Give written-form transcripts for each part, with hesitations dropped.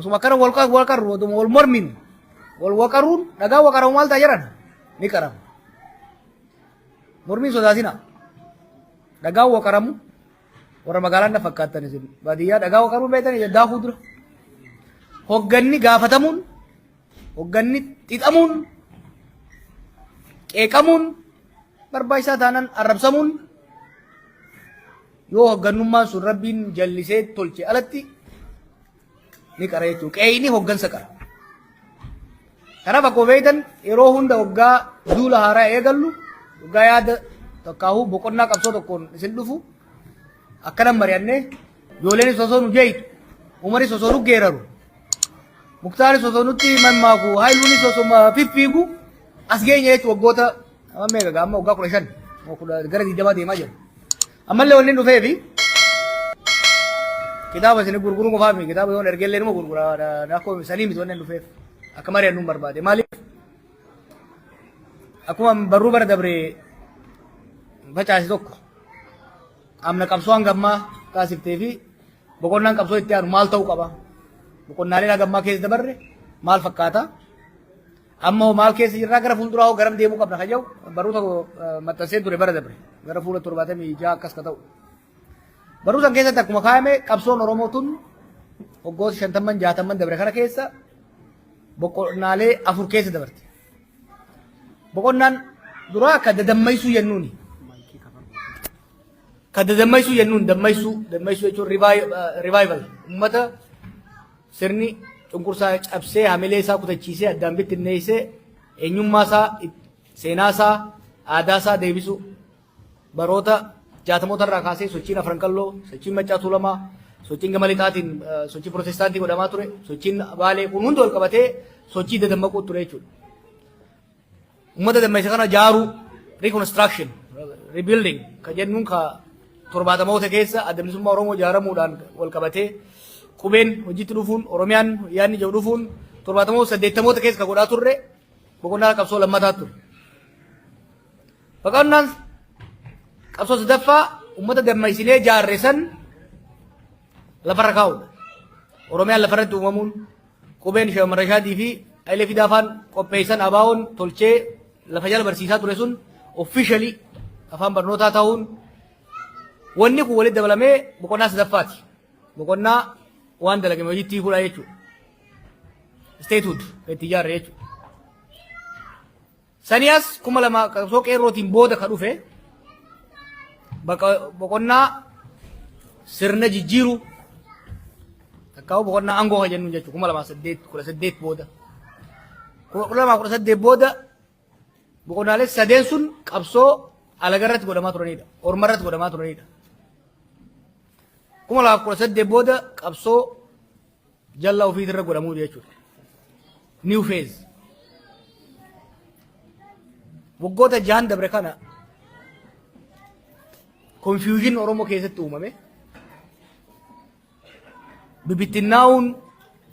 osuma kana wal qarru oduma wal mormin wal qarruun dhagaa wal qaramu maal ta'a jedhan ni qaramu. Mormiin sodaatina dhagaa wal qaramu warra magaalaan na fakkaatan isin baadiyyaa dhagaa wal qaruu beektan jedhaa fuuldura. Hogganni gaafatamuun hogganni xixamuun qeeqamuun barbaachisaa taanaan arrabsamuun yoo hoggannummaan sun rabbiin jallisee tolche alatti ni qara jechuudha. Qeeyni hoggansa qara. Kanaaf akkuma beektan yeroo hunda hoggaa duula haaraa eegallu hoggaa yaada tokkaahu boqonnaa qabsoo tokkoon isin dhufu akkanan mari'annee ijoolleen osoo nu jeeyitu uummanni osoo nu geeraru muktaani osoo nutti mammaaku haayiluunis osoo fiffiigu as geenye jechuudha waggoota amma meeqa amma waggaa 15 gara 20 deemaa jira. Ammallee wanni dhufee fi kitaaba isin gurguruu qofaa miti kitaaba yoon ergellee numa gurguraa akkuma sanii miti wanni dhufeef akka mari'annu barbaade maaliif akkuma barruu bara dabree facaase tokko amna qabsoo hangammaa taasiftee fi boqonnaan qabsoo itti aanu maal ta'uu qaba boqonnaaleen hangammaa keessa dabarre maal fakkaata amma maal keessa jirraa gara fuulduraa garam deemuu qabna kan jedhu barruu tokko maxxansee ture bara dabre gara fuula 76 akkas ka ta'u barruu san keessatti akkuma kaa'ame qabsoon Oromootuun waggoota 50 60 dabre kana keessa boqonnaalee 4 keessa dabarte boqonnaan duraa akka dadammaysuu jennuuni kadadammaysuu jennuun dammaysuu jechuun revival ummata sirni cunqursaa cabsee hamilee isaa kutachiisee addaan bittinneessee eenyummaa isaa seenaa isaa aadaa isaa deebisuu baroota 60moota irraa kaasee sochiin afranqalloo sochiin maccaa tuulamaa sochiin gama lixaatiin sochii pirootestaantii godhamaa ture sochiin baalee kun hundi wal qabatee sochii dadammaquu ture jechuudha. Ummata dammaysa kana jaaruu reconstruction rebuilding ka jennuun ka 70moota keessa adda bilisummaa Oromoo jaaramuudhaan wal qabatee qubeen hojiitti dhufuun Oromiyaan yaadni jedhu dhufuun 70moota 80moota keessa ka godhaa turre boqonnaa qabsoo lammataa ture. Boqonnaan qabsoo sadaffaa ummata dammaysinee jaarre san lafarra kaa'uudha. Oromiyaan lafarratti uumamuun qubeen Sheekh Umar Rashaadii fi Hayilee Fidaafaan qopheessan abaawoon tolchee lafa jala barsiisaa ture sun officially afaan barnootaa ta'uun wanni kun walitti dabalamee boqonnaa sadaffaati. Boqonnaa waan dalagame hojiitti fuudhaa jechuudha. Statehood itti ijaarre jechuudha. Saniyaas 2000 qabsoo qeerrootiin booda ka dhufe boqonnaa sirna jijjiiruu takkaa'u boqonnaa aangoo kan jennu jechuudha 2018 booda. 2018 booda boqonnaalee sadeen sun qabsoo alagarratti godhamaa turanidha. Ormarratti godhamaa turanidha. 2018 booda qabsoo jalla ofiitirra godhamuu jechuudha. New phase. Waggoota 6 dabre kana confusion Oromoo keessatti uumame. Bibittinnaa'uun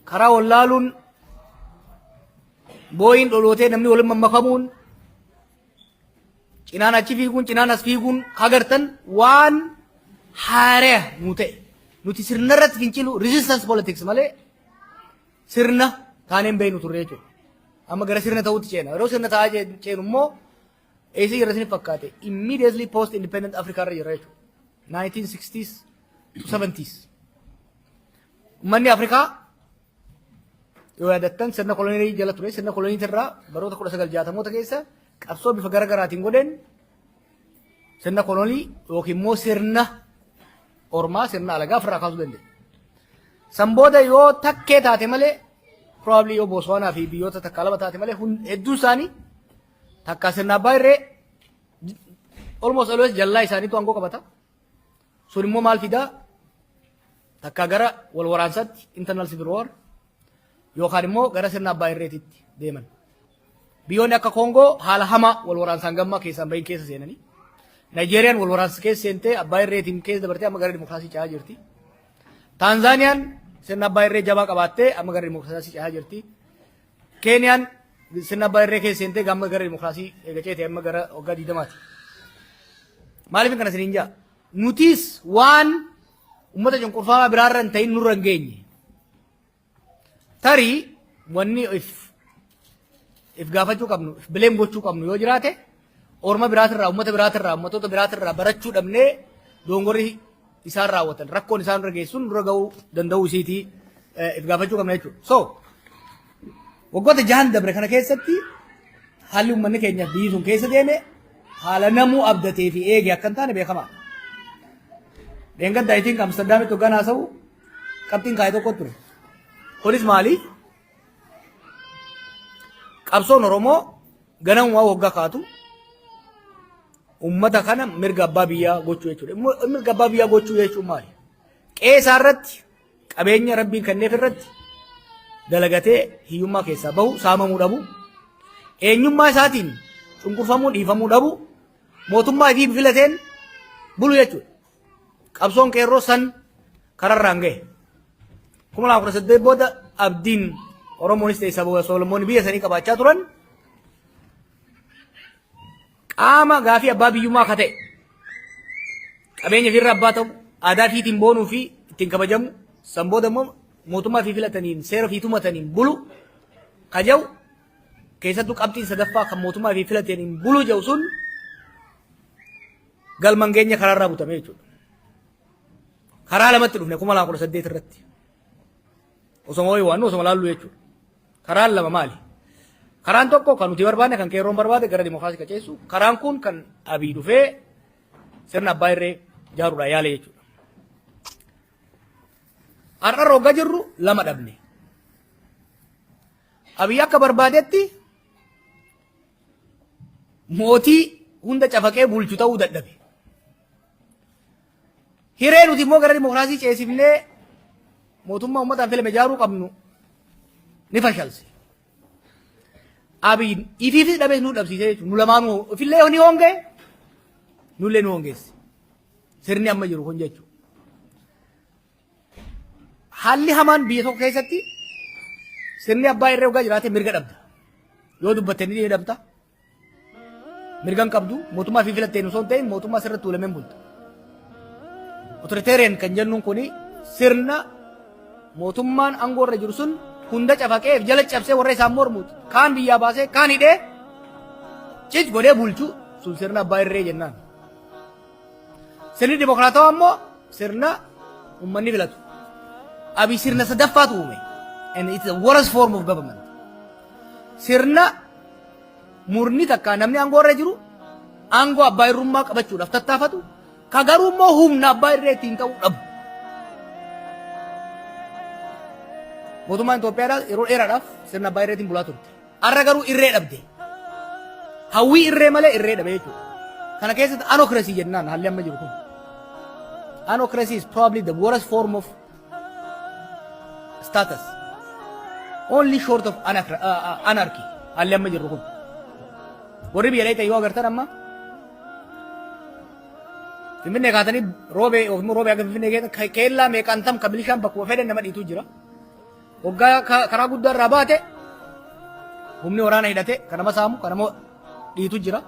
karaa wallaaluun booyin dholootee namni waliin mammakamuun cinaan achi fiiguun cinaan as fiiguun hagartan waan haaraa nu ta'e nuti sirna irratti fincilu resistance politics malee sirna taaneen beeynu turre jechuudha. Amma gara sirna ta'uutti ceena. Yeroo sirna ta'aa ceenu immoo eessi irra isin fakkaate immediately post independent Africa irra jirra jechuudha. 1960s to 70s. Uummanni Afrikaa yoo yaadattan sirna kolonii jala ture sirna kolonii irraa baroota 1960moota keessa qabsoo bifa garaagaraatiin godheen sirna kolonii yookiin immoo sirna ormaa sirna alagaa ofirraa kaasuu dandeenya. San booda yoo takkee taate malee probably yoo Booswaanaa fi biyyoota takkaa lama taate malee hedduun isaanii takkaa sirna abbaa irree almost always jallaa isaaniitu aangoo qabata. Sun immoo maal fidaa takkaa gara wal waraansaatti internal civil war yookaan immoo gara sirna abbaa irreetitti deeman. Biyyoonni akka Koongoo haala hamaa wal waraansaan gammaa keessaan bahin keessa seenanii. Naayijeeriyaan wal waraansa keessa seentee abbaa irreetiin keessa dabartee amma gara dimokiraasii cehaa jirti. Taanzaaniyaan sirna abbaa irree jabaa qabaattee amma gara dimokiraasii cehaa jirti. Keeniyaan sirna abbaa irree keessa seentee amma gara dimokiraasii ceetee amma gara waggaa 20ti. Maaliif kana isiniin jaa? Nutis waan uummata cunqurfamaa biraarra hin ta'in nurra hin geenye. tarii wanni if gaafachuu qabnu bileem gochuu qabnu yoo jiraate orma biraatirraa ummatoota biraatirraa barachuu dhabnee dongorri isaan raawwatan rakkoon isaan irra geessuun dura ga'uu danda'uu isiitii if gaafachuu qabna jechuudha. So waggoota jahan dabre kana keessatti haalli uummanni keenya biyyi sun keessa deeme haala namuu abdatee fi eege akka hin taane beekamaa. Dheengaddaa itiin Amsterdamitti hoggaan haasa'u qabxiin kaa'ee tokko ture. Kunis maali? Qabsoon Oromoo ganamumaa waggaa kaatu ummata kana mirga abbaa biyyaa gochuu jechuudha. Mirga abbaa biyyaa gochuu jechuun maali? Qeesaa irratti qabeenya rabbiin kenneef irratti dalagatee hiyyummaa keessaa bahu saamamuu dhabu eenyummaa isaatiin cunqurfamuu dhiifamuu dhabu mootummaa ifii filateen bulu jechuudha. Qabsoon qeerroo san kararraan gahe. 2018 booda abdiin Oromoonis ta'e saba Solomoon biyya sanii qabaachaa turan qaama gaafii abbaa biyyummaa akka ta'e qabeenya ofirra abbaa ta'u aadaa fiitiin boonuu fi ittiin kabajamu san booda immoo mootummaa fi filataniin seera fi tumataniin bulu kaja'u keessattuu qabxiin sadaffaa kan mootummaa fi filataniin bulu jedhu sun galman geenya karaarraa butame jechuudha. Karaa lamatti dhufne 2018 irratti osoo moo'ee waan osoo laallu jechuudha. Karaan lama maali? Karaan tokko kan nuti barbaanne kan qeerroon barbaade gara dimookiraasii qaceessu karaan kun kan abii dhufee sirna abbaa irree ijaaruudhaan yaale jechuudha. Har'a roga jirru lama dhabne. Abii akka barbaadetti mootii hunda cafaqee bulchu ta'uu dadhabe. Hiree nuti immoo gara dimookiraasii ceesifnee mootummaa uummataan filame ijaaruu qabnu ni fashalse. Abiin ifiifis dhabee nu dhabsiisee jechuudha. Nu lamaanuu ofillee ni hongee nullee nu hongeesse. Sirni amma jiru kun jechuudha. Haalli hamaan biyya tokko keessatti sirni abbaa irree waggaa jiraate mirga dhabda. Yoo dubbatte ni dhabda. Mirgan qabdu mootummaa fi filatteen osoo hin ta'in mootummaa sirratti tuulameen bulta. Otoriteeriyaan kan jennuun kuni sirna mootummaan aangoo irra jiru sun hunda cafaqee jala cabsee warra isaan mormuuti. Kaan biyyaa baasee kaan hidhee cic godhee bulchu sun sirna abbaa irree jennaan. Sirni dimookiraatawaa immoo sirna uummanni filatu. Abii sirna sadaffaatu uume. And it's the worst form of government. Sirna murni takka namni aangoo irra jiru aangoo abbaa irrummaa qabachuudhaaf tattaafatu ka garuu immoo humna abbaa irreetiin ta'uu dhabu. Mootummaan Itoophiyaadhaa yeroo dheeraadhaaf sirna abbaa irreetiin bulaa turte. Har'a garuu irree dhabde. Hawwii irree malee irree dhabe jechuudha. Kana keessatti anokrasii jennaan haalli amma jiru kun. Anokrasii is probably the worst form of status. Only short of anarchy haalli amma jiru kun. Warri biyya dheeyta yoo agartan amma Finfinnee kaatanii roobee akka Finfinnee keessatti keellaa meeqaan tam kan milishaan bakkuma fedhan nama dhiitu jira. Waggaa karaa guddaa irraa baate humni waraana hidhate kan nama saamu kan nama dhiitu jira.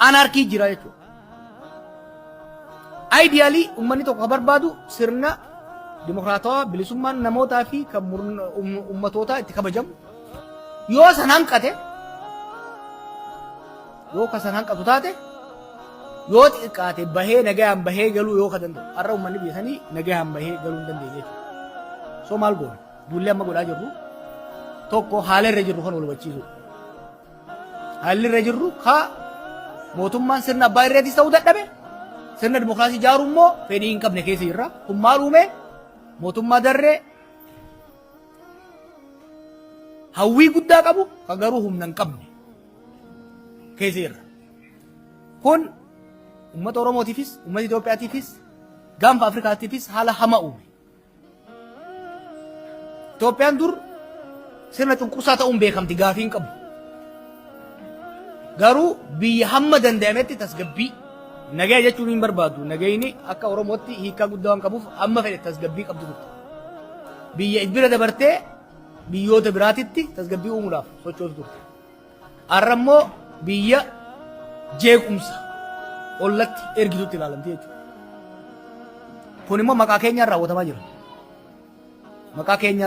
Anarkii jira jechuudha. Ideally uummanni tokko barbaadu sirna dimookiraatawaa bilisummaan namootaa fi kan uummatootaa itti kabajamu yoo san hanqate yoo ka san hanqatu taate yoo xiqqaate bahee nagayaan bahee galuu yoo ka danda'u har'a uummanni biyya sanii nagayaan bahee galuu hin dandeenye jechuudha. So maal goone duullee amma godhaa jirru tokko haala irra jirru kan wal hubachiisu. Haalli irra jirru ka mootummaan sirna abbaa irreetis ta'uu dadhabe sirna dimookiraasii ijaaruu immoo fedhii hin qabne keessa jirra. Kun maal uume mootummaa darree hawwii guddaa qabu kan garuu humna hin qabne keessa jirra. Kun uummata Oromootiifis uummata Itoophiyaatiifis gaanfa Afrikaatiifis haala hamaa uume. Itoophiyaan dur sirna cunqursaa ta'uun beekamti gaafii hin qabu. Garuu biyya hamma danda'ametti tasgabbii nagaya jechuun hin barbaadu. Nagayni akka Oromootti hiikaa guddaa waan qabuuf amma fedhe tasgabbii qabdu turte. Biyya bira dabartee biyyoota biraatitti tasgabbii uumuudhaaf sochootu turte. Har'a immoo biyya jeequmsa ollatti ergitutti ilaalamti jechuudha. Kun immoo maqaa keenyaan raawwatamaa jira. Maqaa keenya